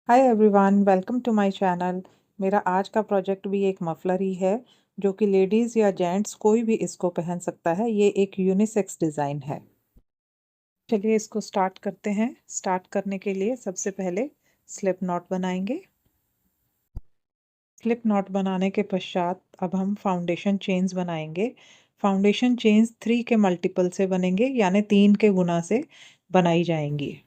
Hi everyone, welcome to my channel. मेरा आज का प्रोजेक्ट भी एक मफलर ही है जो कि लेडीज़ या जेंट्स कोई भी इसको पहन सकता है। ये एक यूनिसेक्स डिज़ाइन है। चलिए इसको स्टार्ट करते हैं। स्टार्ट करने के लिए सबसे पहले स्लिप नॉट बनाएंगे। स्लिप नॉट बनाने के पश्चात अब हम फाउंडेशन चेन्स बनाएंगे। फाउंडेशन चेन्स 3 के मल्टीपल से बनेंगे, यानी 3 के गुना से बनाई जाएंगी।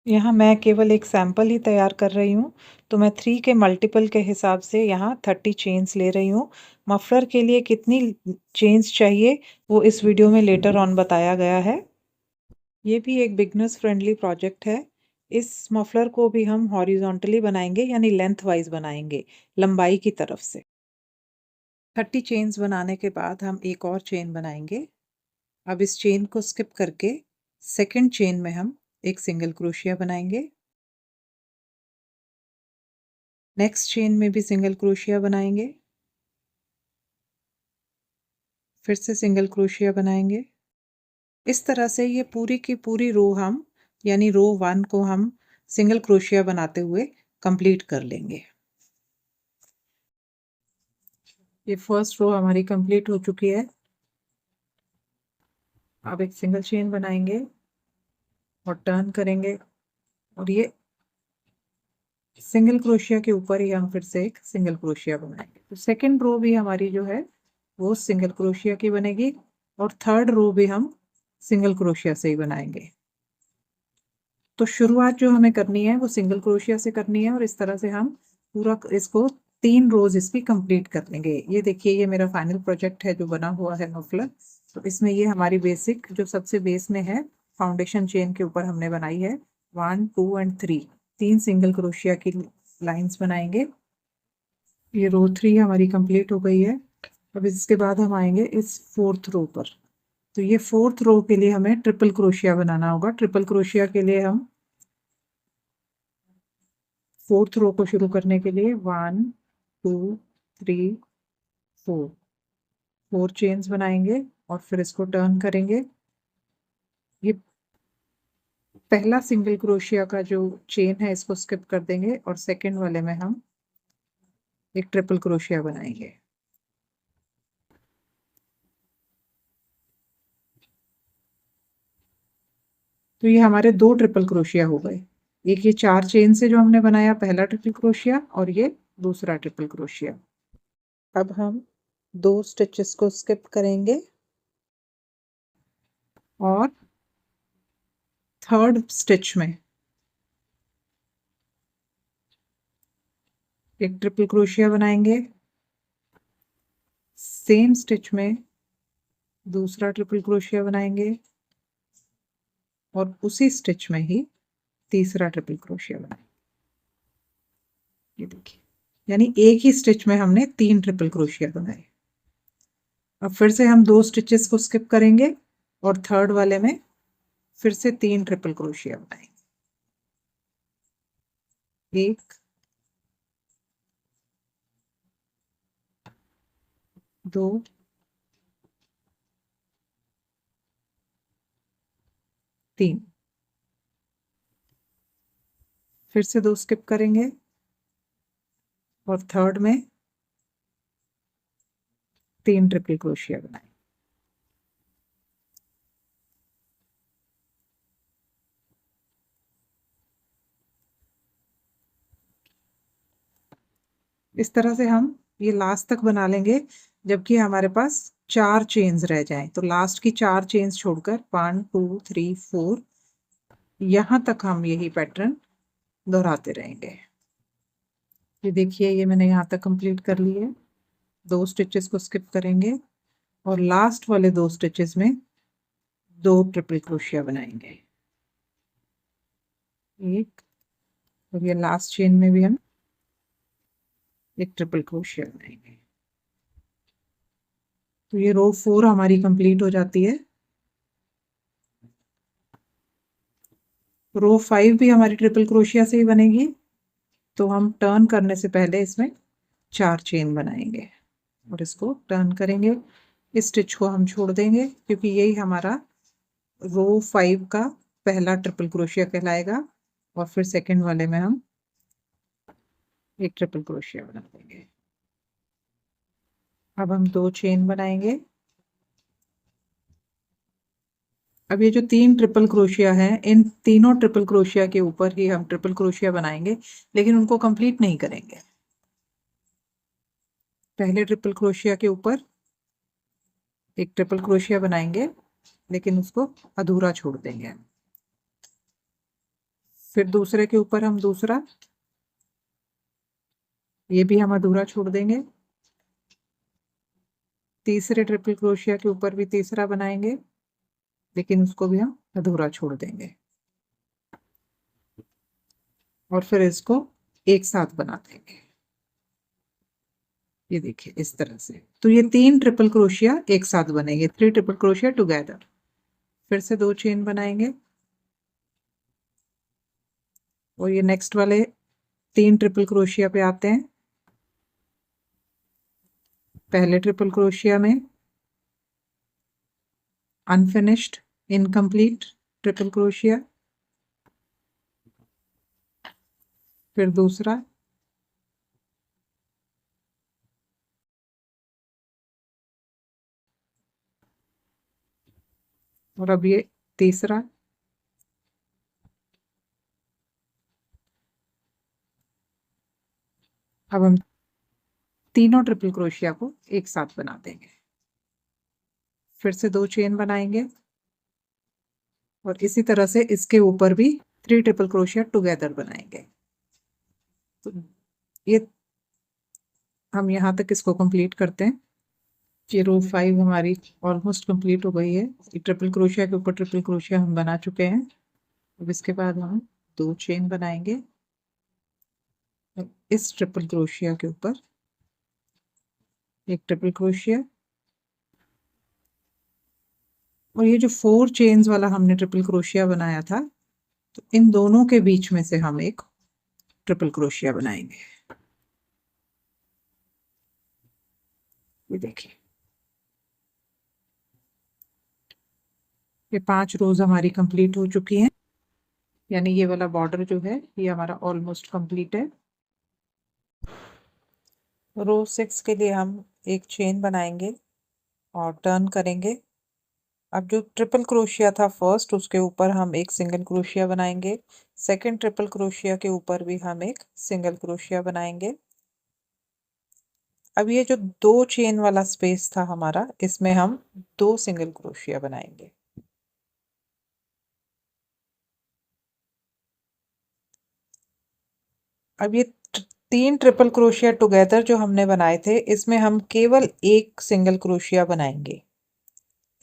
यहाँ मैं केवल एक सैंपल ही तैयार कर रही हूँ, तो मैं 3 के मल्टीपल के हिसाब से यहाँ 30 चेन्स ले रही हूँ। मफलर के लिए कितनी चेन्स चाहिए वो इस वीडियो में लेटर ऑन बताया गया है। ये भी एक बिगनर्स फ्रेंडली प्रोजेक्ट है। इस मफलर को भी हम हॉरिजॉन्टली बनाएंगे, यानी लेंथ वाइज बनाएंगे, लंबाई की तरफ से। 30 चेन्स बनाने के बाद हम एक और चेन बनाएंगे। अब इस चेन को स्किप करके सेकेंड चेन में हम एक सिंगल क्रोशिया बनाएंगे। नेक्स्ट चेन में भी सिंगल क्रोशिया बनाएंगे, फिर से सिंगल क्रोशिया बनाएंगे। इस तरह से ये पूरी की पूरी रो हम, यानी रो 1 को हम सिंगल क्रोशिया बनाते हुए कंप्लीट कर लेंगे। ये फर्स्ट रो हमारी कंप्लीट हो चुकी है। अब एक सिंगल चेन बनाएंगे और टर्न करेंगे, और ये सिंगल क्रोशिया के ऊपर ही हम फिर से एक सिंगल क्रोशिया बनाएंगे। तो सेकेंड रो भी हमारी जो है वो सिंगल क्रोशिया की बनेगी, और थर्ड रो भी हम सिंगल क्रोशिया से ही बनाएंगे। तो शुरुआत जो हमें करनी है वो सिंगल क्रोशिया से करनी है, और इस तरह से हम पूरा इसको 3 रोज इसकी कंप्लीट कर लेंगे। ये देखिए, ये मेरा फाइनल प्रोजेक्ट है जो बना हुआ है मफलर। तो इसमें ये हमारी बेसिक जो सबसे बेस में है, फाउंडेशन चेन के ऊपर हमने बनाई है 1 2 एंड 3, 3 सिंगल क्रोशिया की लाइंस बनाएंगे। ये रो 3 हमारी कंप्लीट हो गई है। अब इसके बाद हम आएंगे इस फोर्थ रो पर। तो ये फोर्थ रो के लिए हमें ट्रिपल क्रोशिया बनाना होगा। ट्रिपल क्रोशिया के लिए हम फोर्थ रो को शुरू करने के लिए 1 2 3 4 4 चेन्स बनाएंगे और फिर इसको टर्न करेंगे। ये पहला सिंगल क्रोशिया का जो चेन है इसको स्किप कर देंगे, और सेकंड वाले में हम एक ट्रिपल क्रोशिया बनाएंगे। तो ये हमारे 2 ट्रिपल क्रोशिया हो गए। एक ये 4 चेन से जो हमने बनाया पहला ट्रिपल क्रोशिया, और ये दूसरा ट्रिपल क्रोशिया। अब हम 2 स्टिचेस को स्किप करेंगे और थर्ड स्टिच में एक ट्रिपल क्रोशिया बनाएंगे। सेम स्टिच में दूसरा ट्रिपल क्रोशिया बनाएंगे, और उसी स्टिच में ही तीसरा ट्रिपल क्रोशिया बनाएंगे। ये देखिए, यानी एक ही स्टिच में हमने 3 ट्रिपल क्रोशिया बनाए। अब फिर से हम 2 स्टिचेस को स्किप करेंगे और थर्ड वाले में फिर से 3 ट्रिपल क्रोशिया बनाएंगे। 1 2 3, फिर से 2 स्किप करेंगे और थर्ड में 3 ट्रिपल क्रोशिया बनाएंगे। इस तरह से हम ये लास्ट तक बना लेंगे, जबकि हमारे पास 4 चेन्स रह जाएं। तो लास्ट की 4 चेन्स छोड़कर 1 2 3 4 यहाँ तक हम यही पैटर्न दोहराते रहेंगे। ये देखिए, ये मैंने यहाँ तक कंप्लीट कर ली है। 2 स्टिचेस को स्किप करेंगे और लास्ट वाले 2 स्टिचेस में 2 ट्रिपल क्रोशिया बनाएंगे। एक, और ये लास्ट चेन में भी हम एक ट्रिपल क्रोशिया बनाएंगे। तो ये रो 4 हमारी कंप्लीट हो जाती है। रो 5 भी हमारी ट्रिपल क्रोशिया से ही बनेगी। तो हम टर्न करने से पहले इसमें 4 चेन बनाएंगे और इसको टर्न करेंगे। इस स्टिच को हम छोड़ देंगे, क्योंकि यही हमारा रो 5 का पहला ट्रिपल क्रोशिया कहलाएगा। और फिर सेकंड वाले में हम एक ट्रिपल क्रोशिया बना देंगे। अब हम 2 चेन बनाएंगे। अब ये जो 3 ट्रिपल क्रोशिया है, इन तीनों ट्रिपल क्रोशिया के ऊपर ही हम ट्रिपल क्रोशिया बनाएंगे, लेकिन उनको कंप्लीट नहीं करेंगे। पहले ट्रिपल क्रोशिया के ऊपर एक ट्रिपल क्रोशिया बनाएंगे, लेकिन उसको अधूरा छोड़ देंगे। फिर दूसरे के ऊपर हम दूसरा, ये भी हम अधूरा छोड़ देंगे। तीसरे ट्रिपल क्रोशिया के ऊपर भी तीसरा बनाएंगे, लेकिन उसको भी हम अधूरा छोड़ देंगे। और फिर इसको एक साथ बना देंगे। ये देखिए इस तरह से। तो ये 3 ट्रिपल क्रोशिया एक साथ बनेंगे, 3 ट्रिपल क्रोशिया टुगेदर। फिर से 2 चेन बनाएंगे और ये नेक्स्ट वाले 3 ट्रिपल क्रोशिया पे आते हैं। पहले ट्रिपल क्रोशिया में अनफिनिश्ड इनकम्प्लीट ट्रिपल क्रोशिया, फिर दूसरा, और अब ये तीसरा। अब हम तीनों ट्रिपल क्रोशिया को एक साथ बना देंगे। फिर से 2 चेन बनाएंगे और इसी तरह से इसके ऊपर भी 3 ट्रिपल क्रोशिया टुगेदर बनाएंगे। तो ये हम यहाँ तक इसको कंप्लीट करते हैं। ये रो 5 हमारी ऑलमोस्ट कंप्लीट हो गई है। ये ट्रिपल क्रोशिया के ऊपर ट्रिपल क्रोशिया हम बना चुके हैं। अब इसके बाद हम 2 चेन बनाएंगे और इस ट्रिपल क्रोशिया के ऊपर एक ट्रिपल क्रोशिया, और ये जो 4 चेन्स वाला हमने ट्रिपल क्रोशिया बनाया था, तो इन दोनों के बीच में से हम एक ट्रिपल क्रोशिया बनाएंगे। ये देखिए, ये 5 रोज हमारी कंप्लीट हो चुकी हैं। यानी ये वाला बॉर्डर जो है ये हमारा ऑलमोस्ट कंप्लीट है। रो 6 के लिए हम एक चेन बनाएंगे और टर्न करेंगे। अब जो ट्रिपल क्रोशिया था फर्स्ट, उसके ऊपर हम एक सिंगल क्रोशिया बनाएंगे। सेकंड ट्रिपल क्रोशिया के ऊपर भी हम एक सिंगल क्रोशिया बनाएंगे। अब ये जो 2 चेन वाला स्पेस था हमारा, इसमें हम 2 सिंगल क्रोशिया बनाएंगे। अब ये 3 ट्रिपल क्रोशिया टुगेदर जो हमने बनाए थे, इसमें हम केवल एक सिंगल क्रोशिया बनाएंगे।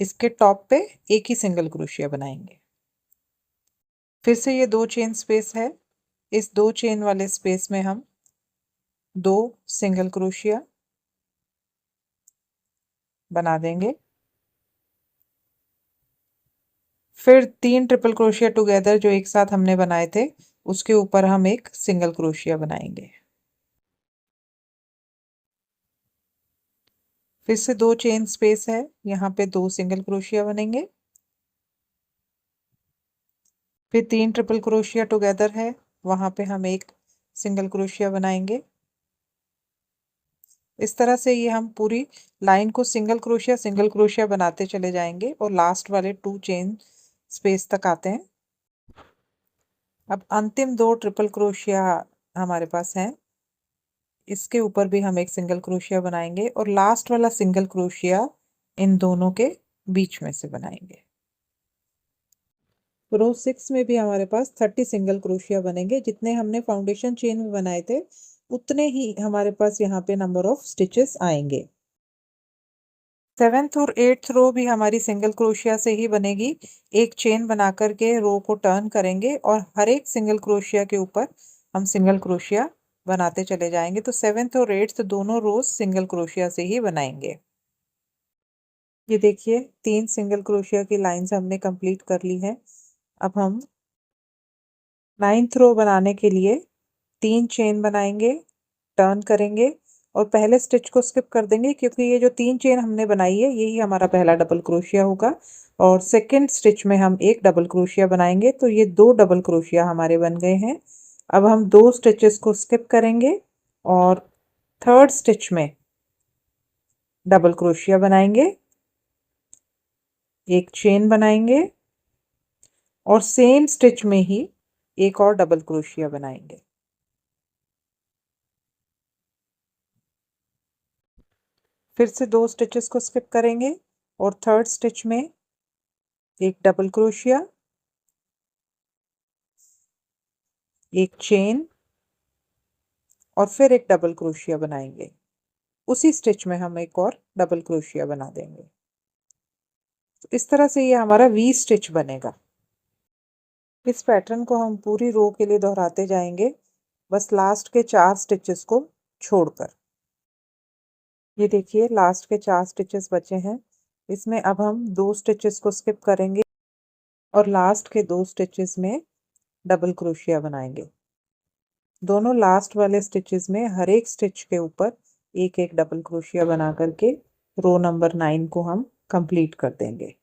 इसके टॉप पे एक ही सिंगल क्रोशिया बनाएंगे। फिर से ये 2 चेन स्पेस है, इस 2 चेन वाले स्पेस में हम 2 सिंगल क्रोशिया बना देंगे। फिर 3 ट्रिपल क्रोशिया टुगेदर जो एक साथ हमने बनाए थे, उसके ऊपर हम एक सिंगल क्रोशिया बनाएंगे। फिर से 2 चेन स्पेस है, यहाँ पे 2 सिंगल क्रोशिया बनेंगे। फिर 3 ट्रिपल क्रोशिया टुगेदर है, वहां पे हम एक सिंगल क्रोशिया बनाएंगे। इस तरह से ये हम पूरी लाइन को सिंगल क्रोशिया बनाते चले जाएंगे और लास्ट वाले 2 चेन स्पेस तक आते हैं। अब अंतिम 2 ट्रिपल क्रोशिया हमारे पास हैं, इसके ऊपर भी हम एक सिंगल क्रोशिया बनाएंगे और लास्ट वाला सिंगल क्रोशिया इन दोनों के बीच में से बनाएंगे। रो 6 में भी हमारे पास 30 सिंगल क्रोशिया बनेंगे। जितने हमने फाउंडेशन चेन में बनाए थे, उतने ही हमारे पास यहाँ पे नंबर ऑफ स्टिचेस आएंगे। 7th और 8th रो भी हमारी सिंगल क्रोशिया से ही बनेगी। एक चेन बना करके रो को टर्न करेंगे और हर एक सिंगल क्रोशिया के ऊपर हम सिंगल क्रोशिया बनाते चले जाएंगे। तो 7th और 8th दोनों रोज सिंगल क्रोशिया से ही बनाएंगे। ये देखिए 3 सिंगल क्रोशिया की लाइंस हमने कंप्लीट कर ली है। अब हम 9th रो बनाने के लिए 3 चेन बनाएंगे, टर्न करेंगे और पहले स्टिच को स्किप कर देंगे, क्योंकि ये जो 3 चेन हमने बनाई है यही हमारा पहला डबल क्रोशिया होगा। और सेकंड स्टिच में हम एक डबल क्रोशिया बनाएंगे, तो ये 2 डबल क्रोशिया हमारे बन गए हैं। अब हम 2 स्टिचेस को स्किप करेंगे और थर्ड स्टिच में डबल क्रोशिया बनाएंगे, एक चेन बनाएंगे और सेम स्टिच में ही एक और डबल क्रोशिया बनाएंगे। फिर से 2 स्टिचेस को स्किप करेंगे और थर्ड स्टिच में एक डबल क्रोशिया, एक चेन और फिर एक डबल क्रोशिया बनाएंगे। उसी स्टिच में हम एक और डबल क्रोशिया बना देंगे। तो इस तरह से ये हमारा वी स्टिच बनेगा। इस पैटर्न को हम पूरी रो के लिए दोहराते जाएंगे, बस लास्ट के 4 स्टिचेस को छोड़कर। ये देखिए लास्ट के 4 स्टिचेस बचे हैं। इसमें अब हम 2 स्टिचेस को स्किप करेंगे और लास्ट के 2 स्टिचेस में डबल क्रोशिया बनाएंगे। दोनों लास्ट वाले स्टिचेस में हर एक स्टिच के ऊपर एक एक डबल क्रोशिया बना करके रो नंबर 9 को हम कंप्लीट कर देंगे।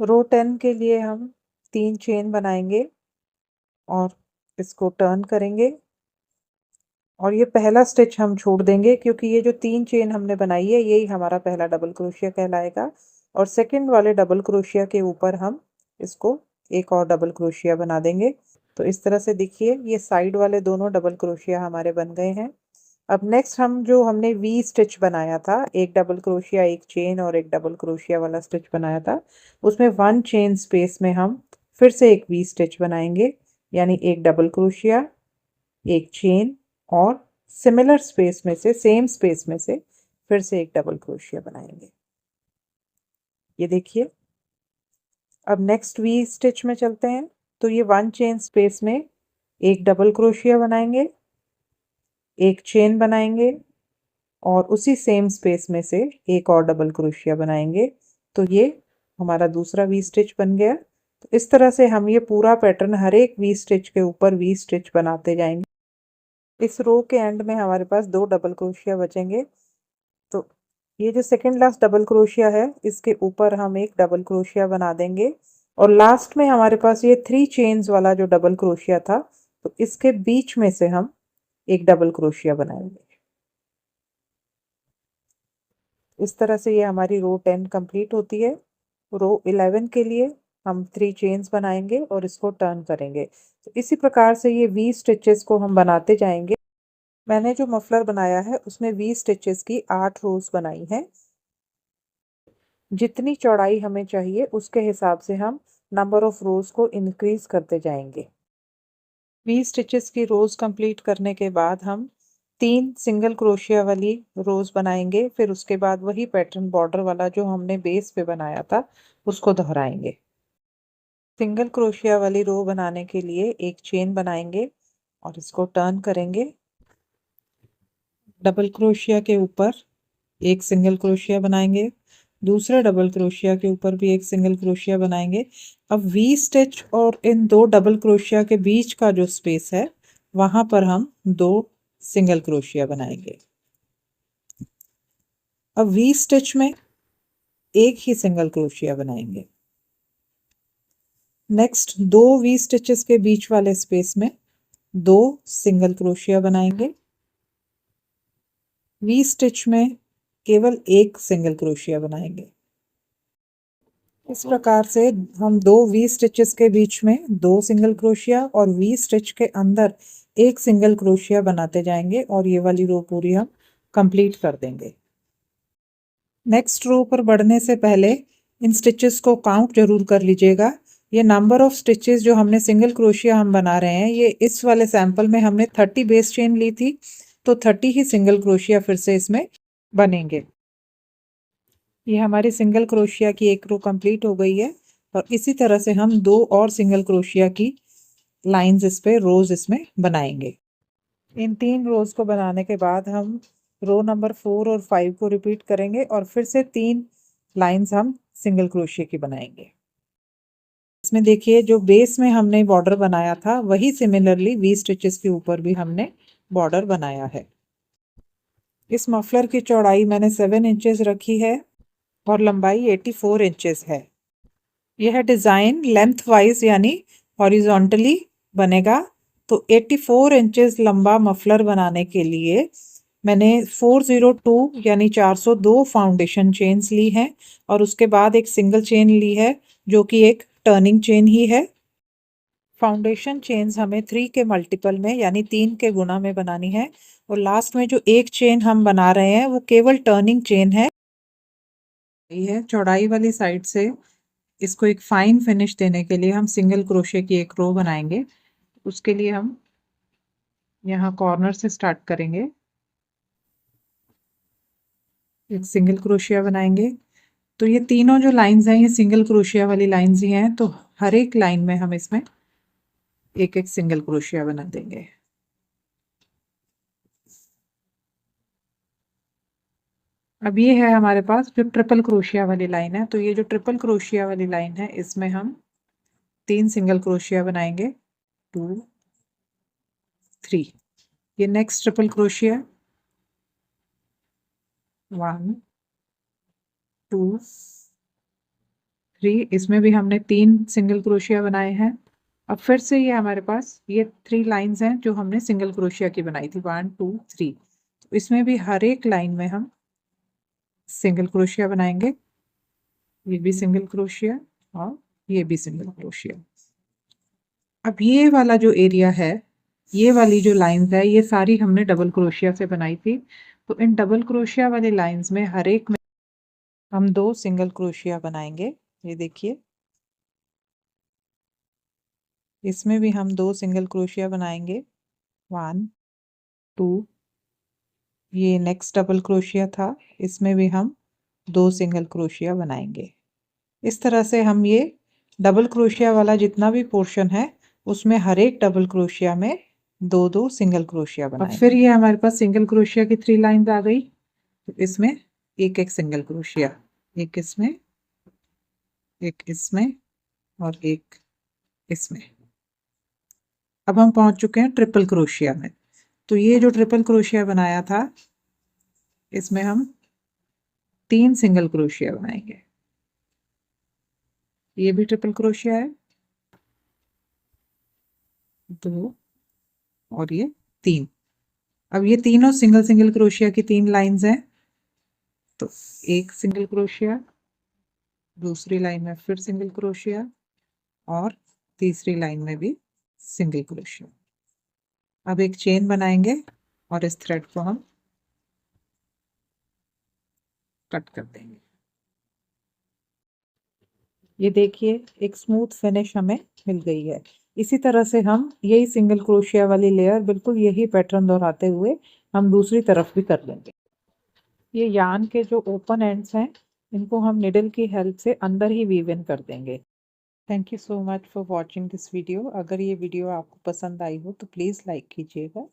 रो 10 के लिए हम 3 चेन बनाएंगे और इसको टर्न करेंगे और ये पहला स्टिच हम छोड़ देंगे क्योंकि ये जो 3 चेन हमने बनाई है यही हमारा पहला डबल क्रोशिया कहलाएगा। और सेकंड वाले डबल क्रोशिया के ऊपर हम इसको एक और डबल क्रोशिया बना देंगे। तो इस तरह से देखिए ये साइड वाले दोनों डबल क्रोशिया हमारे बन गए हैं। अब नेक्स्ट हम जो हमने वी स्टिच बनाया था, एक डबल क्रोशिया, एक चेन और एक डबल क्रोशिया वाला स्टिच बनाया था, उसमें 1 चेन स्पेस में हम फिर से एक वी स्टिच बनाएंगे, यानी एक डबल क्रोशिया, एक चेन और सिमिलर स्पेस में से, सेम स्पेस में से फिर से एक डबल क्रोशिया बनाएंगे। ये देखिए अब नेक्स्ट वी स्टिच में चलते हैं। तो ये 1 चेन स्पेस में एक डबल क्रोशिया बनाएंगे, एक चेन बनाएंगे और उसी सेम स्पेस में से एक और डबल क्रोशिया बनाएंगे। तो ये हमारा दूसरा वी स्टिच बन गया। तो इस तरह से हम ये पूरा पैटर्न हर एक वी स्टिच के ऊपर वी स्टिच बनाते जाएंगे। इस रो के एंड में हमारे पास 2 डबल क्रोशिया बचेंगे। तो ये जो सेकेंड लास्ट डबल क्रोशिया है इसके ऊपर हम एक डबल क्रोशिया बना देंगे और लास्ट में हमारे पास ये 3 चेन्स वाला जो डबल क्रोशिया था, तो इसके बीच में से हम एक डबल क्रोशिया बनाएंगे। इस तरह से ये हमारी रो 10 कंप्लीट होती है। रो 11 के लिए हम 3 चेन्स बनाएंगे और इसको टर्न करेंगे। तो इसी प्रकार से ये वी स्टिचेस को हम बनाते जाएंगे। मैंने जो मफलर बनाया है उसमें वी स्टिचेस की 8 रोज बनाई हैं। जितनी चौड़ाई हमें चाहिए उसके हिसाब से हम नंबर ऑफ रोज को इंक्रीज करते जाएंगे। वी स्टिचेस की रोज कंप्लीट करने के बाद हम 3 सिंगल क्रोशिया वाली रोज बनाएंगे। फिर उसके बाद वही पैटर्न बॉर्डर वाला जो हमने बेस पे बनाया था उसको दोहराएंगे। सिंगल क्रोशिया वाली रो बनाने के लिए एक चेन बनाएंगे और इसको टर्न करेंगे। डबल क्रोशिया के ऊपर एक सिंगल क्रोशिया बनाएंगे, दूसरे डबल क्रोशिया के ऊपर भी एक सिंगल क्रोशिया बनाएंगे। अब वी स्टिच और इन 2 डबल क्रोशिया के बीच का जो स्पेस है वहां पर हम 2 सिंगल क्रोशिया बनाएंगे। अब वी स्टिच में एक ही सिंगल क्रोशिया बनाएंगे। नेक्स्ट 2 वी स्टिचेस के बीच वाले स्पेस में 2 सिंगल क्रोशिया बनाएंगे। वी स्टिच में केवल एक सिंगल क्रोशिया बनाएंगे। इस प्रकार से हम 2 वी स्टिचेस के बीच में 2 सिंगल क्रोशिया और वी स्टिच के अंदर एक सिंगल क्रोशिया बनाते जाएंगे और ये वाली रो पूरी हम कंप्लीट कर देंगे। नेक्स्ट रो पर बढ़ने से पहले इन स्टिचेस को काउंट जरूर कर लीजिएगा। ये नंबर ऑफ स्टिचेस जो हमने सिंगल क्रोशिया हम बना रहे हैं, ये इस वाले सैंपल में हमने 30 बेस चेन ली थी, तो 30 ही सिंगल क्रोशिया फिर से इसमें बनेंगे। ये हमारी सिंगल क्रोशिया की एक रो कंप्लीट हो गई है और इसी तरह से हम 2 और सिंगल क्रोशिया की लाइंस इस पे रोज इसमें बनाएंगे। इन 3 रोज को बनाने के बाद हम रो नंबर 4 और 5 को रिपीट करेंगे और फिर से 3 लाइंस हम सिंगल क्रोशिया की बनाएंगे। इसमें देखिए जो बेस में हमने बॉर्डर बनाया था वही सिमिलरली वी स्टिचेस के ऊपर भी हमने बॉर्डर बनाया है। इस मफलर की चौड़ाई मैंने 7 इंचेस रखी है और लंबाई 84 इंचेस है। यह डिज़ाइन लेंथ वाइज यानी हॉरिजॉन्टली बनेगा। तो 84 इंचेस लंबा मफलर बनाने के लिए मैंने 402 यानी 402 फाउंडेशन चेन्स ली हैं और उसके बाद एक सिंगल चेन ली है जो कि एक टर्निंग चेन ही है। फाउंडेशन चेन्स हमें 3 के मल्टीपल में यानी 3 के गुना में बनानी है और लास्ट में जो एक चेन हम बना रहे हैं वो केवल टर्निंग चेन है। ये चौड़ाई वाली साइड से इसको एक फाइन फिनिश देने के लिए हम सिंगल क्रोशे की एक रो बनाएंगे। उसके लिए हम यहाँ कॉर्नर से स्टार्ट करेंगे, एक सिंगल क्रोशिया बनाएंगे। तो ये तीनों जो लाइंस हैं ये सिंगल क्रोशिया वाली लाइंस ही हैं, तो हर एक लाइन में हम इसमें एक एक सिंगल क्रोशिया बना देंगे। अब ये है हमारे पास जो ट्रिपल क्रोशिया वाली लाइन है। तो ये जो ट्रिपल क्रोशिया वाली लाइन है इसमें हम 3 सिंगल क्रोशिया बनाएंगे, 2 3। ये नेक्स्ट ट्रिपल क्रोशिया, 1 2 3। इसमें भी हमने 3 सिंगल क्रोशिया बनाए हैं। अब फिर से ये हमारे पास ये 3 लाइंस हैं जो हमने सिंगल क्रोशिया की बनाई थी, 1 2 3। तो इसमें भी हर एक लाइन में हम सिंगल क्रोशिया बनाएंगे। ये भी सिंगल क्रोशिया और ये भी सिंगल क्रोशिया। अब ये वाला जो एरिया है, ये वाली जो लाइंस है ये सारी हमने डबल क्रोशिया से बनाई थी। तो इन डबल क्रोशिया वाली लाइंस में हर एक में हम 2 सिंगल क्रोशिया बनाएंगे। ये देखिए, इसमें भी हम 2 सिंगल क्रोशिया बनाएंगे, 1 2। ये नेक्स्ट डबल क्रोशिया था, इसमें भी हम 2 सिंगल क्रोशिया बनाएंगे। इस तरह से हम ये डबल क्रोशिया वाला जितना भी पोर्शन है उसमें हर एक डबल क्रोशिया में 2 सिंगल क्रोशिया बनाएंगे। अब फिर ये हमारे पास सिंगल क्रोशिया की 3 लाइंस आ गई। तो इसमें एक एक सिंगल क्रोशिया, एक इसमें, एक इसमें और एक इसमें। अब हम पहुंच चुके हैं ट्रिपल क्रोशिया में। तो ये जो ट्रिपल क्रोशिया बनाया था इसमें हम 3 सिंगल क्रोशिया बनाएंगे। ये भी ट्रिपल क्रोशिया है, 2 और ये 3। अब ये तीनों सिंगल सिंगल क्रोशिया की 3 लाइंस हैं। तो एक सिंगल क्रोशिया, दूसरी लाइन में फिर सिंगल क्रोशिया और तीसरी लाइन में भी सिंगल क्रोशिया। अब एक चेन बनाएंगे और इस थ्रेड को हम कट कर देंगे। ये देखिए एक स्मूथ फिनिश हमें मिल गई है। इसी तरह से हम यही सिंगल क्रोशिया वाली लेयर बिल्कुल यही पैटर्न दोहराते हुए हम दूसरी तरफ भी कर लेंगे। ये यार्न के जो ओपन एंड्स हैं इनको हम निडल की हेल्प से अंदर ही वीव इन कर देंगे। Thank you so much for watching this video. अगर ये वीडियो आपको पसंद आई हो तो प्लीज़ लाइक कीजिएगा।